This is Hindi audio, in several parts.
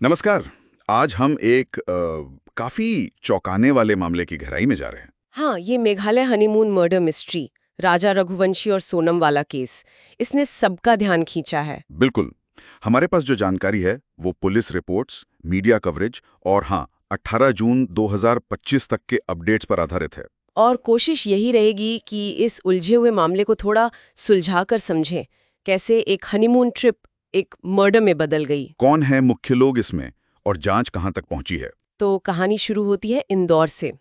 नमस्कार। आज हम एक काफी चौंकाने वाले मामले की गहराई में जा रहे हैं। हाँ, ये मेघालय हनीमून मर्डर मिस्ट्री, राजा रघुवंशी और सोनम वाला केस, इसने सबका ध्यान खींचा है। बिल्कुल। हमारे पास जो जानकारी है वो पुलिस रिपोर्ट्स, मीडिया कवरेज और हाँ, 18 जून 2025 तक के अपडेट्स पर आधारित है। और कोशिश यही रहेगी कि इस उलझे हुए मामले को थोड़ा सुलझाकर समझें, कैसे एक हनीमून ट्रिप एक मर्डर में बदल गई। कौन है मुख्य लोग इसमें और जांच कहां तक पहुंची है? तो कहानी शुरू होती है इंदौर से।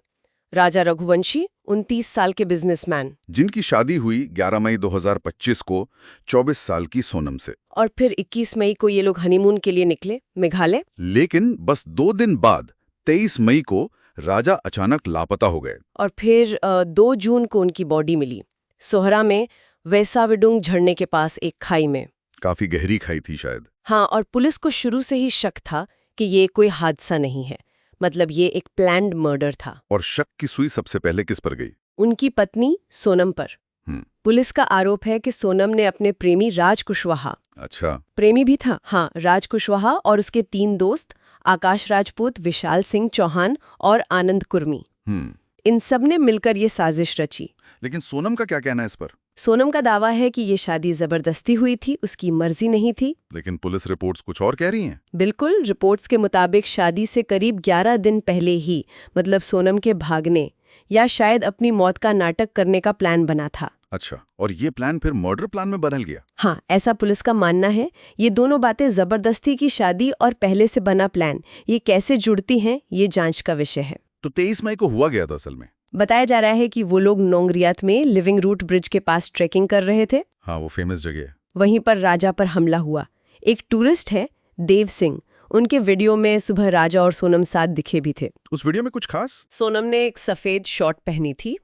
राजा रघुवंशी 29 साल के बिजनेसमैन, जिनकी शादी हुई 11 मई 2025 को 24 साल की सोनम से। और फिर 21 मई को ये लोग हनीमून के लिए निकले मेघालय। लेकिन बस 2 दिन बाद 23 मई को राजा अचानक लापता हो गए। और फिर 2 जून को उनकी बॉडी मिली सोहरा में, वैसाविडुंग झरने के पास एक खाई में। काफी गहरी खाई थी शायद। हाँ, और पुलिस को शुरू से ही शक था कि ये कोई हादसा नहीं है, मतलब ये एक प्लान्ड मर्डर था। और शक की सुई सबसे पहले किस पर गई? उनकी पत्नी सोनम पर। पुलिस का आरोप है कि सोनम ने अपने प्रेमी राज कुशवाहा, अच्छा। प्रेमी भी था, हाँ, राज कुशवाहा और उसके 3 दोस्त आकाश राजपूत, विशाल सिंह चौहान और आनंद कुर्मी, इन सब ने मिलकर ये साजिश रची। लेकिन सोनम का क्या कहना है इस पर? सोनम का दावा है कि ये शादी जबरदस्ती हुई थी, उसकी मर्जी नहीं थी। लेकिन पुलिस रिपोर्ट्स कुछ और कह रही हैं। बिल्कुल, रिपोर्ट्स के मुताबिक शादी से करीब 11 दिन पहले ही, मतलब सोनम के भागने या शायद अपनी मौत का नाटक करने का प्लान बना था। अच्छा, और ये प्लान फिर मर्डर प्लान में बदल गया? हाँ, ऐसा पुलिस का मानना है। ये दोनों बातें, जबरदस्ती की शादी और पहले से बना प्लान, ये कैसे जुड़ती हैं, ये जांच का विषय है। तो 23 मई को हुआ गया था असल में? बताया जा रहा है कि वो लोग नोंगरियात में लिविंग रूट ब्रिज के पास ट्रेकिंग कर रहे थे। हाँ, वो फेमस जगह है। वहीं पर राजा पर हमला हुआ। एक टूरिस्ट है देव सिंह, उनके वीडियो में सुबह राजा और सोनम साथ दिखे भी थे। उस वीडियो में कुछ खास? सोनम ने एक सफेद शर्ट पहनी थी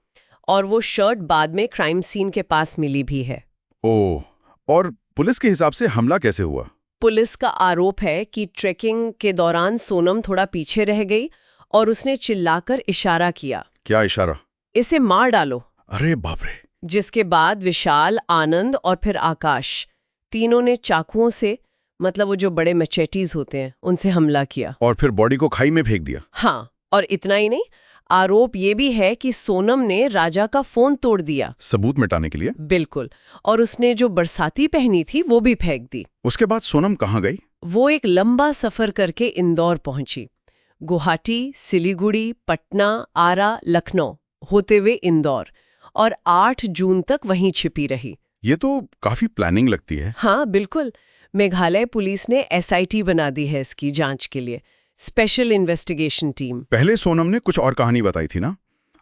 और वो शर्ट बाद में क्राइम सीन के पास मिली भी है। ओह, और पुलिस के हिसाब से हमला कैसे हुआ? पुलिस का आरोप है कि ट्रेकिंग के दौरान सोनम थोड़ा पीछे रह गई और उसने चिल्लाकर इशारा किया, क्या इशारा? इसे मार डालो। अरे बाप रे। जिसके बाद विशाल, आनंद और फिर आकाश, तीनों ने चाकुओं से, मतलब वो जो बड़े मैचेटीज होते हैं, उनसे हमला किया। और फिर बॉडी को खाई में फेंक दिया? हाँ, और इतना ही नहीं, आरोप ये भी है कि सोनम ने राजा का फोन तोड़ दिया, सबूत मिटाने के लिए? बिल्कुल, और उसने जो बरसाती पहनी थी वो भी फेंक दी। उसके बाद सोनम कहाँ गई? वो एक लंबा सफर करके इंदौर पहुंची, गुवाहाटी, सिलीगुड़ी, पटना, आरा, लखनऊ होते हुए इंदौर, और 8 जून तक वहीं छिपी रही। ये तो काफी प्लानिंग लगती है। हाँ, बिल्कुल। मेघालय पुलिस ने एसआईटी बना दी है इसकी जांच के लिए, स्पेशल इन्वेस्टिगेशन टीम। पहले सोनम ने कुछ और कहानी बताई थी ना,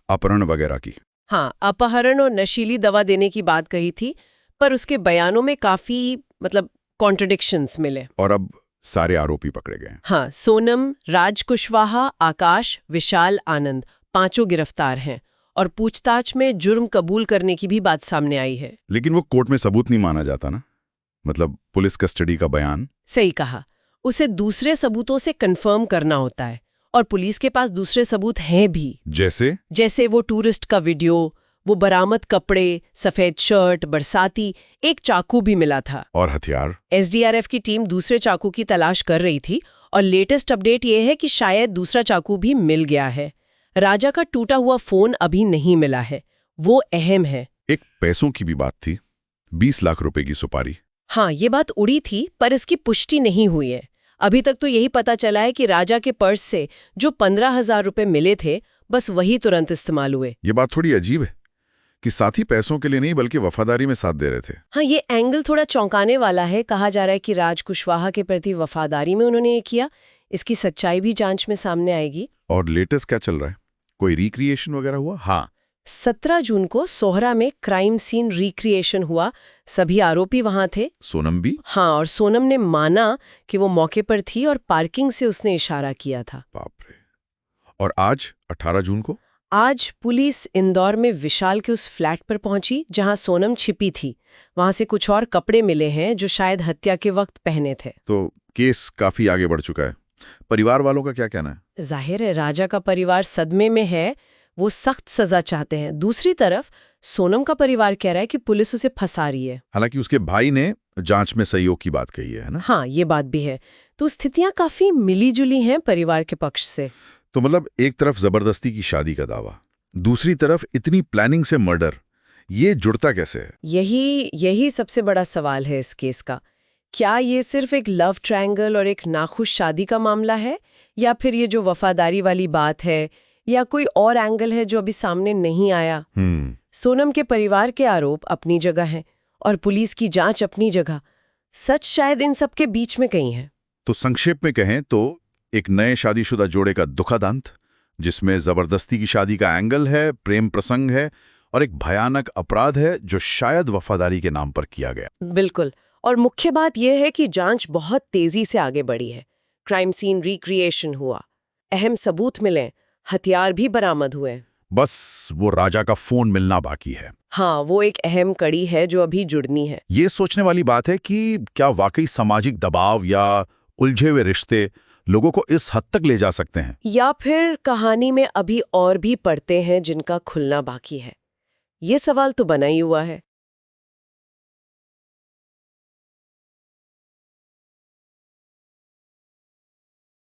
अपहरण वगैरह की? हाँ, अपहरण और नशीली दवा देने की बात कही थी, पर उसके बयानों में काफी, मतलब, कॉन्ट्रडिक्शंस मिले। और अब सारे आरोपी पकड़े गए? हाँ, सोनम, राज कुशवाहा, आकाश, विशाल, आनंद, 5 गिरफ्तार हैं और पूछताछ में जुर्म कबूल करने की भी बात सामने आई है। लेकिन वो कोर्ट में सबूत नहीं माना जाता ना, मतलब पुलिस कस्टडी का बयान। सही कहा, उसे दूसरे सबूतों से कंफर्म करना होता है, और पुलिस के पास दूसरे सबूत हैं भी। जैसे वो टूरिस्ट का वीडियो, वो बरामद कपड़े, सफेद शर्ट, बरसाती, एक चाकू भी मिला था। और हथियार? एसडीआरएफ की टीम दूसरे चाकू की तलाश कर रही थी, और लेटेस्ट अपडेट ये है कि शायद दूसरा चाकू भी मिल गया है। राजा का टूटा हुआ फोन अभी नहीं मिला है, वो अहम है। एक पैसों की भी बात थी, 20 लाख रुपए की सुपारी। हाँ, ये बात उड़ी थी, पर इसकी पुष्टि नहीं हुई है। अभी तक तो यही पता चला है कि राजा के पर्स से जो 15,000 रुपए मिले थे, बस वही तुरंत इस्तेमाल हुए। ये बात थोड़ी अजीब है कि साथी पैसों के लिए नहीं बल्कि वफादारी में साथ दे रहे थे। हाँ, ये एंगल थोड़ा चौंकाने वाला है। कहा जा रहा है कि राज कुशवाहा के प्रति वफादारी में उन्होंने ये किया। इसकी सच्चाई भी जांच में सामने आएगी। और लेटेस्ट क्या चल रहा है? कोई रिक्रिएशन वगैरह हुआ? हाँ, 17 जून को सोहरा में क्राइम सीन रिक्रिएशन हुआ। सभी आरोपी वहां थे। सोनम भी? हाँ, और सोनम ने माना कि वो मौके पर थी और पार्किंग से उसने इशारा किया था। बाप रे। और आज 18 जून को? आज पुलिस इंदौर में विशाल के उस फ्लैट पर पहुंची जहां सोनम छिपी थी। वहां से कुछ और कपड़े मिले हैं जो शायद हत्या के वक्त पहने थे। तो केस काफी आगे बढ़ चुका है। परिवार वालों का क्या कहना है? जाहिर है, राजा का परिवार सदमे में है, वो सख्त सजा चाहते हैं। दूसरी तरफ सोनम का परिवार कह रहा है कि पुलिस उसे फंसा रही है। हालांकि उसके भाई ने जांच में सहयोग की बात कही है ना? हाँ, ये बात भी है। तो स्थितियां काफी मिली-जुली हैं परिवार के पक्ष से। तो मतलब एक तरफ जबरदस्ती की शादी का दावा, दूसरी तरफ इतनी प्लानिंग से मर्डर, ये जुड़ता कैसे है? यही सबसे बड़ा सवाल है इस केस का। क्या ये सिर्फ एक लव ट्रायंगल और एक नाखुश शादी का मामला है, या फिर ये जो वफादारी वाली बात है, या कोई और एंगल है जो अभी सामने नहीं आया? सोनम के परिवार के आरोप अपनी जगह हैं और पुलिस की जांच अपनी जगह। सच शायद इन सब के बीच में कहीं है। तो संक्षेप में कहें तो एक नए शादीशुदा जोड़े का दुखद अंत, जिसमें जबरदस्ती की शादी का एंगल है, प्रेम प्रसंग है और एक भयानक अपराध है जो शायद वफादारी के नाम पर किया गया। बिल्कुल। और मुख्य बात यह है कि जांच बहुत तेजी से आगे बढ़ी है। क्राइम सीन रिक्रिएशन हुआ, अहम सबूत मिले, हथियार भी बरामद हुए। बस वो राजा का फोन मिलना बाकी है। हाँ, वो एक अहम कड़ी है जो अभी जुड़नी है। ये सोचने वाली बात है कि क्या वाकई सामाजिक दबाव या उलझे हुए रिश्ते लोगों को इस हद तक ले जा सकते हैं, या फिर कहानी में अभी और भी पड़ते हैं जिनका खुलना बाकी है। ये सवाल तो बना ही हुआ है।